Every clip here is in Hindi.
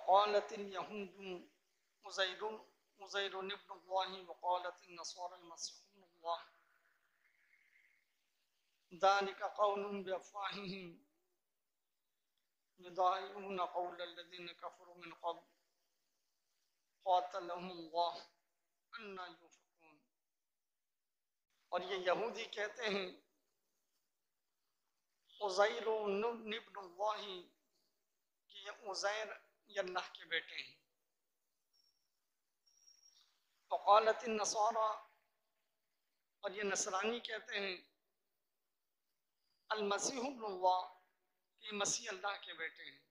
वक़ालतिल यहूदु उज़ैरुन इब्नुल्लाहि वक़ालतिन नसारा अल-मसीह इब्नुल्लाह ज़ालिका क़ौलुहुम बिअफ़वाहिहिम युदाहिऊन क़ौलल्लज़ीना कफ़रू मिन क़ब्ल क़ातलहुमुल्लाह अन्ना युफ़कून। और ये यहूदी कहते हैं उज़ैर इब्नुल्लाह कि ये उज़ैर अल्लाह के बेटे हैं। वक़ालतिन नसारा, और ये नसरानी कहते हैं अल-मसीह इब्नुल्लाह कि मसीह अल्लाह के बेटे हैं।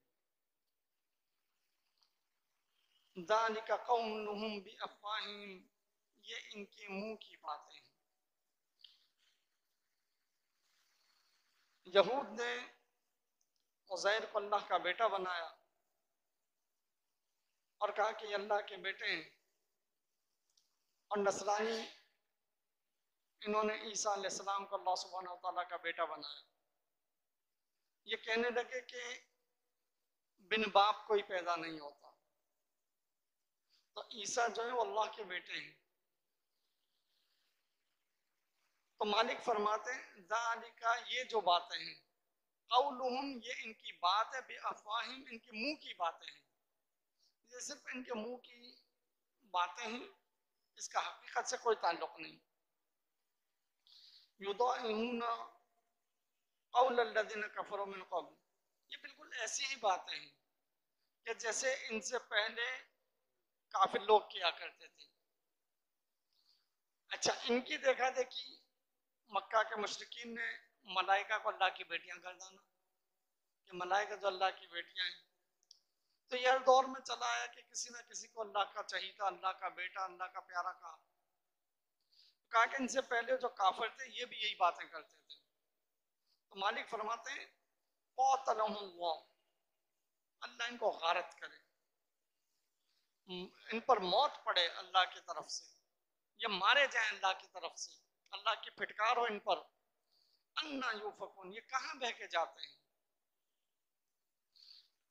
ज़ालिका क़ौलुहुम बिअफ़वाहिहिम, ये इनके मुंह की बातें हैं। यहूद ने उज़ैर को अल्लाह का बेटा बनाया और कहा कि अल्लाह के बेटे हैं, और नसरानी इन्होंने ईसा अलैहिस्सलाम को अल्लाह सुब्हानहु व तआला का बेटा बनाया। ये कहने लगे कि बिन बाप कोई पैदा नहीं होता, तो ईसा जो है वो अल्लाह के बेटे हैं। तो मालिक फरमाते हैं ज़ालिका, ये जो बातें हैं, क़ौलुहुम, ये इनकी बात है, बिअफ़वाहिम, इनके मुंह की बातें हैं। ये सिर्फ इनके मुंह की बातें हैं, इसका हकीकत से कोई ताल्लुक नहीं। युदाहिऊन क़ौलल्लज़ीना कफ़रू मिन क़ब्ल, ये बिल्कुल ऐसी ही बातें हैं कि जैसे इनसे पहले काफिर लोग किया करते थे। अच्छा, इनकी देखा देखी मक्का के मुशरिकीन ने मलाइका को अल्लाह की बेटियां कर दाना कि मलाइका जो अल्लाह की बेटियां हैं। तो यह दौर में चला आया कि किसी न किसी को अल्लाह का चहीता, अल्लाह का बेटा, अल्लाह का प्यारा कहा। कहा कि इनसे पहले जो काफिर थे ये भी यही बातें करते थे। तो मालिक फरमाते हैं क़ातलहुमुल्लाह, अल्लाह इनको गारत करे, इन पर मौत पड़े अल्लाह की तरफ से, ये मारे जाएं अल्लाह की तरफ से, अल्लाह की फिटकार हो इन पर। अन्ना युफ़कून, ये कहाँ बह के जाते हैं।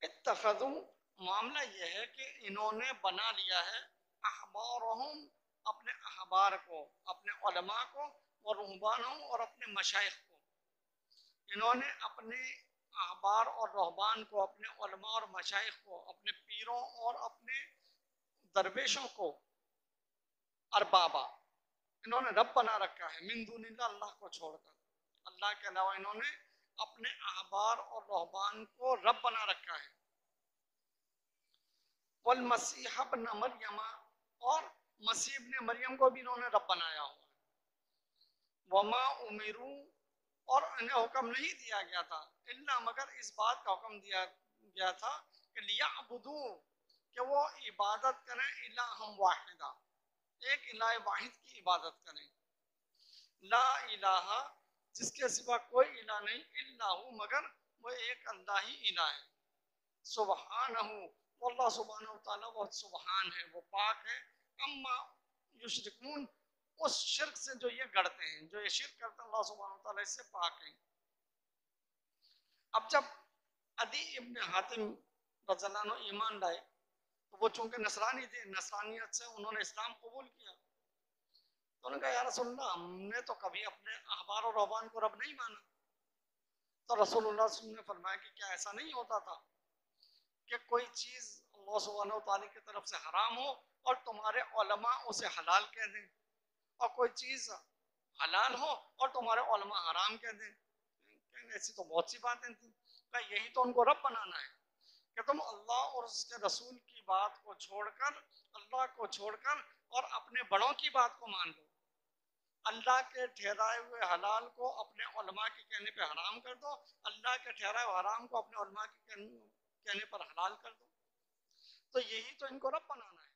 इत्तखज़ू, मामला यह है कि इन्होंने बना लिया है अहबारहुम, अपने अहबार को, अपने उलमा को, और रुहबानहुम, और अपने मशाइख को। इन्होंने अपने अहबार और रहबान को, अपने उलमा और मशाइख को, अपने पीरों और अपने दरवेशों को अरबाबा, इन्होंने रब बना रखा है, मिन दुनिल्लाह, अल्लाह को छोड़कर। अल्लाह के अलावा इन्होंने अपने अहबार और रहबान को रब बना रखा है। वल मसीह इब्न मरियम, और मसीह इब्न मरियम को भी इन्होंने रब बनाया हुआ है। वमा उमिरू, और इन्हें हुक्म नहीं दिया गया था, इल्ला, मगर इस बात का हुक्म दिया गया था कि लियअबुदू, कि वो इबादत करें, इलाहम वाहिदा, एक इलाह वाहिद की इबादत करें। ला इलाहा, जिसके सिवा कोई इलाह नहीं, इल्लाहु, मगर वो एक अल्लाह ही इलाह है। सुबहानहु, अल्लाह सुब्हानहु व तआला बहुत सुबहान है, वो पाक है। अम्मा युशरिकून, उस शिर्क से जो ये गढ़ते हैं, जो ये शिर्क करते हैं, अल्लाह सुब्हानहु व तआला इससे पाक है। अब जब अदी इब्न हातिम रज़ियल्लाहु अन्हु ईमान लाए, तो वो चूंकि नसरानी थे, नसरानियत से उन्होंने इस्लाम कबूल किया। तो उन्होंने कहा या रसूलुल्लाह, हमने तो कभी अपने अहबार और रहबान को रब नहीं माना। तो रसूलुल्लाह सल्लल्लाहु अलैहि वसल्लम ने फरमाया कि क्या ऐसा नहीं होता था कि कोई चीज अल्लाह सुब्हानहु व तआला की तरफ से हराम हो और तुम्हारे उलमा उसे हलाल कह दें, और कोई चीज हलाल हो और तुम्हारे उलमा हराम कह दें। ऐसी तो बहुत सी बातें थी। कहा यही तो उनको रब बनाना है कि तुम अल्लाह और उसके रसूल की बात को छोड़कर, अल्लाह को छोड़कर, और अपने बड़ों की बात को मान लो। अल्लाह के ठहराए हुए हलाल को अपने उलमा के कहने पे हराम कर दो, अल्लाह के ठहराए हुए हराम को अपने उलमा के कहने पर हलाल कर दो। तो यही तो इनको रब बनाना है।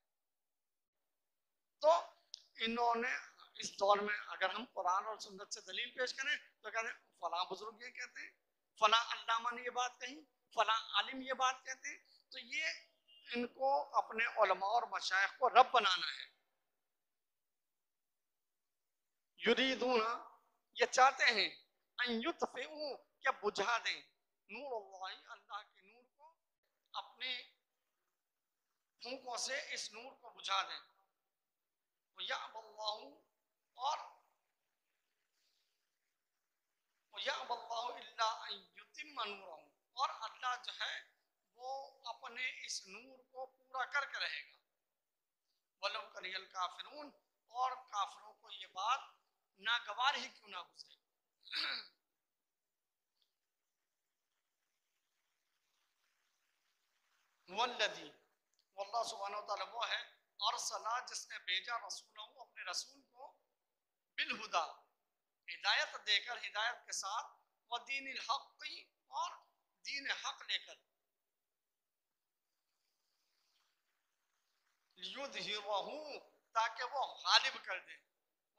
तो इन्होंने इस दौर में अगर हम कुरान और सुन्नत से दलील पेश करें तो कहते हैं फला बुजुर्ग ये कहते हैं, फला अल्लामा ने ये बात कही, फला आलिम ये बात कहते हैं। तो ये इनको अपने उलमा और मशाइख को रब बनाना है। युरीदूना, ये चाहते हैं, अन युत्फिऊ, क्या बुझा दें, नूर अल्लाह, अल्लाह के नूर को, अपने फूंकों से इस नूर को बुझा दें। या अल्लाहु और या अल्लाहु इल्ला अन युतिम्मा नूरहु और अल्लाह जो है वो अपने इस नूर को पूरा करके रहेगा। वलौ करिहल काफिरून और काफिरों को ये बात नागवार ही क्यों ना गुजरे। वल्लदी अल्लाह सुब्हानहु व तआला वो है अरसला जिसने भेजा रसूलहु अपने रसूल को बिलहुदा हिदायत देकर, हिदायत के साथ, व दीनिल हक़ और दीन हक लेकर, लियुज़हिरहु ताकि वो गालिब कर दे,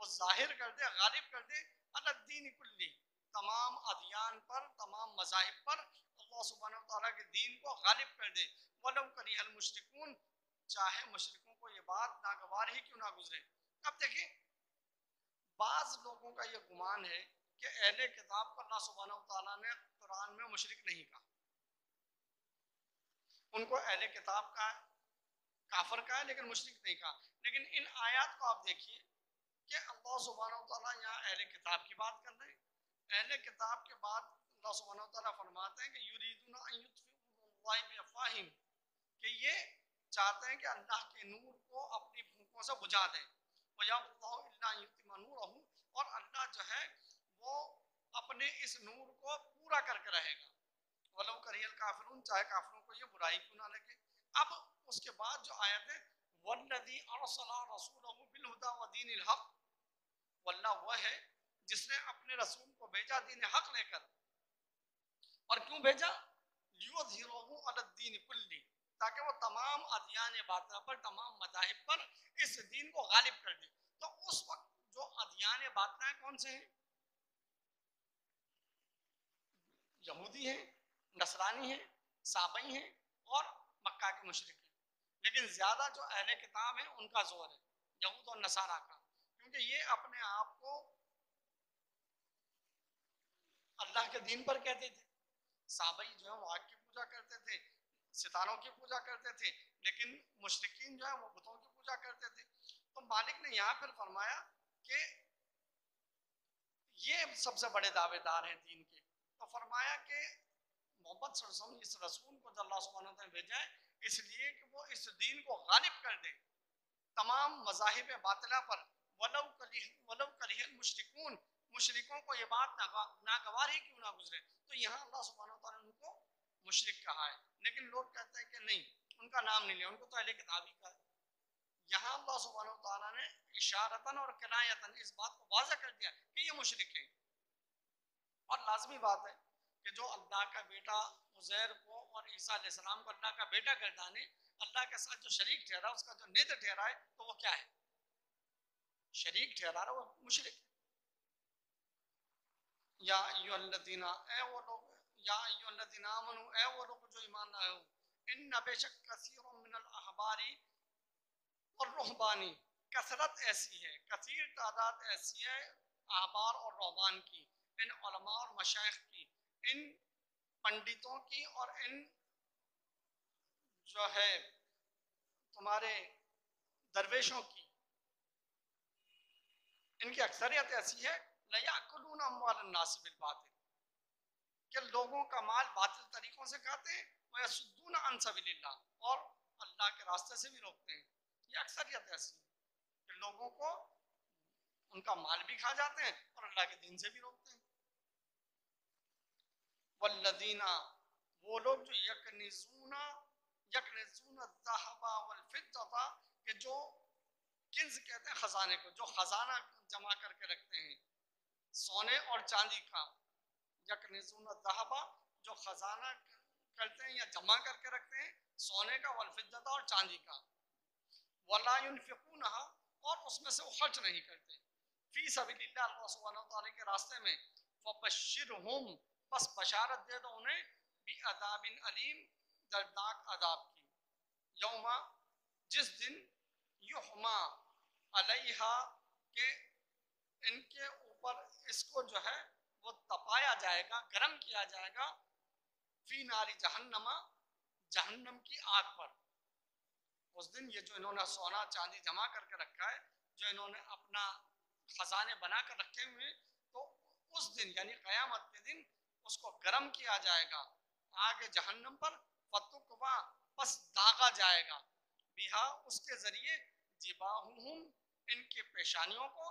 वो जाहिर कर दे, गालिब कर दे अला दीन कुल्ली तमाम अदियान पर, तमाम मज़ाहिब पर अल्लाह सुब्हानहु व तआला के दीन को गालिब कर दे। वलौ करिहल मुश्रिकून चाहे मुशरिकों को ये बात नागवार ही क्यों ना गुजरे। अब देखिए बाज लोगों का ये गुमान है कि अहले किताब को अल्लाह सुब्हानहु व तआला ने कुरान में मुशरिक नहीं कहा, उनको अहले किताब का काफर का है लेकिन मुशरिक नहीं कहा। लेकिन इन आयत को आप देखिए कि अल्लाह सुब्हानहु व तआला यहाँ अहले किताब की बात कर रहे हैं। अहले किताब के बाद अल्लाह सुब्हानहु व तआला फरमाते हैं कि युरीदुना अन युत्फिउ नूरल्लाहि बिअफ़वाहिहिम कि ये चाहते हैं कि अल्लाह के नूर को अपनी भूखों से बुझा दें। वयअल्लाहु इल्ला अन युतिम्मा नूरहु और अल्लाह जो है वो अपने इस नूर को पूरा करके रहेगा। वलौ करिहल काफिरून चाहे काफिरों को ये बुराई क्यों ना लगे। अब उसके बाद जो आयत है वल्लज़ी अरसला रसूलहु बिलहुदा व दीनिल हक़, वल्लाह वह है जिसने अपने रसूल को भेजा दीन हक लेकर। और क्यों भेजा? लियुज़हिरहु अला दीन कुल्ली ताकि वो तमाम अदियान बातिला पर, तमाम मज़ाहिब पर इस दीन को गालिब कर दे। तो उस वक्त जो अदियान बातिला कौन से हैं? यहूदी हैं, नसरानी हैं, साबई हैं और मक्का के मुशरिक हैं। लेकिन ज्यादा जो अहले किताब है उनका जोर है यहूद और नसारा का, क्योंकि ये अपने आप को अल्लाह के दीन पर कहते थे। साबई जो है वो आग की पूजा करते थे, सितारों की पूजा करते थे, लेकिन मुशरिकीन जो है वो बुतों की पूजा करते थे। तो मालिक ने यहाँ पर फरमाया कि ये सबसे बड़े दावेदार हैं दीन के। तो फरमाया कि मोहम्मद सल्लल्लाहु अलैहि वसल्लम इस रसूल को जो अल्लाह सुब्हानहु व तआला ने भेजा है इसलिए कि वो इस दीन को गालिब कर दे तमाम मज़ाहिब बातिला पर। वलौ करिहल मुशरिकून मुशरिकों को ये बात नागवार ही क्यों ना गुजरे। तो यहाँ अल्लाह सुब्हानहु व तआला ने उनको मुशरिक कहा है, लेकिन लोग कहते हैं कि नहीं उनका नाम नहीं लिया, उनको तो अहले किताब ही कहा है। यहाँ अल्लाह सुब्हानहु व तआला ने इशारतन और किनायतन इस बात को वाज़ह कर दिया कि ये मुशरिक हैं। और लाजमी बात है कि जो अल्लाह का बेटा उज़ैर को और ईसा अलैहिस्सलाम को अल्लाह का बेटा गर्दाने, अल्लाह के साथ जो शरीक ठहरा, उसका जो निद ठहरा है, तो वो क्या है? शरीक ठहरा रहा, वो मुशरिक है। या अय्युहल्लज़ीना ए वो लोग, या अय्युहल्लज़ीना आमनू ए वो लोग जो ईमान लाए हो, इन्न बेशक कसीरुम मिनल अहबारी और रुहबानी कसरत ऐसी है, कसीर तादाद ऐसी है अहबार और रुहबान की, इन उलमा और मशाइख की, इन पंडितों की और इन जो है तुम्हारे दरवेशों की, इनकी अक्सरियत ऐसी है लयाकुलून अम्वालन नास बिल बातिल कि लोगों का माल बातिल तरीकों से खाते हैं, वयसुद्दून अन सबीलिल्लाह और अल्लाह के रास्ते से भी रोकते हैं। ये अक्सरियत ऐसी है कि लोगों को उनका माल भी खा जाते हैं और अल्लाह के दीन से भी रोकते हैं। वल्लज़ीना वो लोग जो यकनिज़ूना ज़हबा वल फिद्दता कि जो किन्ज कहते हैं खजाने को, जो खजाना जमा करके रखते हैं सोने और चांदी का, यकनिज़ूना ज़हबा जो खजाना करते हैं या जमा करके रखते हैं सोने का, वल फिद्दता और चांदी का, वला युनफिकूनहा और उसमें से वो खर्च नहीं करते, फी सबीलिल्लाह अल्लाह सुब्हानहु व तआला के रास्ते में, फबश्शिरहुम बस बशारत दे दो उन्हें भी अज़ाबिन अलीम दर्दनाक अज़ाब की, यौमा जिस दिन युहमा अलैहा के इनके ऊपर इसको जो है वो तपाया जाएगा, गर्म किया जाएगा, फी नारी जहन्नमा जहन्नम की आग पर, उस दिन ये जो इन्होंने सोना चांदी जमा करके रखा है, जो इन्होंने अपना खजाने बना कर रखे हुए हैं, तो उस दिन यानी कयामत के दिन उसको गर्म किया जाएगा आगे जहन्नम पर, फतुकवा बस दागा जाएगा, बिहा उसके जरिए, जिबाहुहुम इनके पेशानियों को,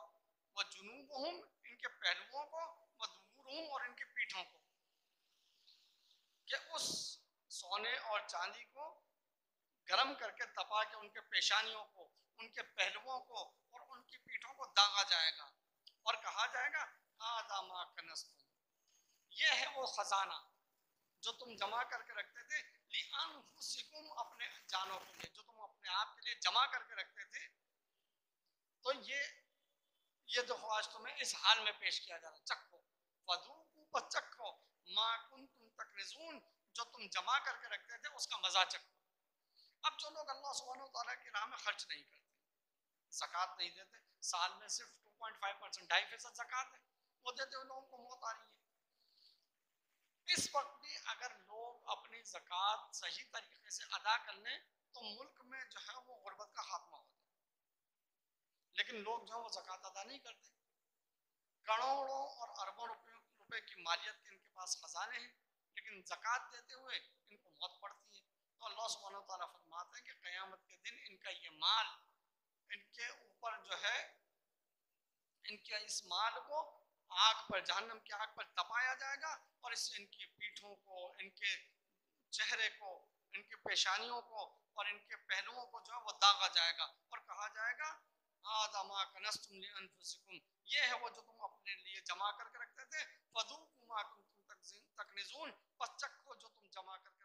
व जुनूबहुम इनके पहलुओं को, व दुबुरहुम और इनके पीठों को, कि उस सोने और चांदी को गर्म करके तपा के उनके पेशानियों को, उनके पहलुओं को और उनकी पीठों को दागा जाएगा और कहा जाएगा हादा मा कनस्तुम, ये है वो खजाना जो तुम जमा करके रखते थे, लिअनफुसिकुम अपने जानों के लिए, जो तुम अपने आप के लिए जमा करके रखते थे। तो ये जो आज तुम्हें इस हाल में पेश किया जा रहा है, चखो, फदूकू बस चखो, मा कुंतुम तकनिजून, जो तुम जमा करके रखते थे उसका मजा चखो। अब जो लोग अल्लाह सुब्हानहू व तआला की राह में खर्च नहीं करते, ज़कात नहीं देते, साल में सिर्फ 2.5% 2.5% ज़कात है, वो देते हुए लोगों को मौत आ रही है। इस वक्त भी अगर लोग अपनी ज़कात सही तरीके से अदा कर लें तो मुल्क में जो है वो गुर्बत का खात्मा होता है, लेकिन लोग जो है वो ज़कात अदा नहीं करते। करोड़ों और अरबों रुपए की मालियत के इनके पास खजाने हैं, लेकिन ज़कात देते हुए इनको मौत पड़ती है। तो अल्लाह सुब्हानहू व तआला फरमाते हैं कि क़यामत के दिन इनका ये माल, इनके ऊपर जो है, इनके इस माल को आग पर, जहन्नम की आग पर तपाया जाएगा और इससे इनकी पीठों को, इनके चेहरे को, इनके पेशानियों को और इनके पहलुओं को जो है वो दागा जाएगा और कहा जाएगा हादा मा कनस्तुम लिअनफुसिकुम, ये है वो जो तुम अपने लिए जमा करके रखते थे, फदूकू मा कुंतुम तकनिजून, बस चखो जो तुम जमा करके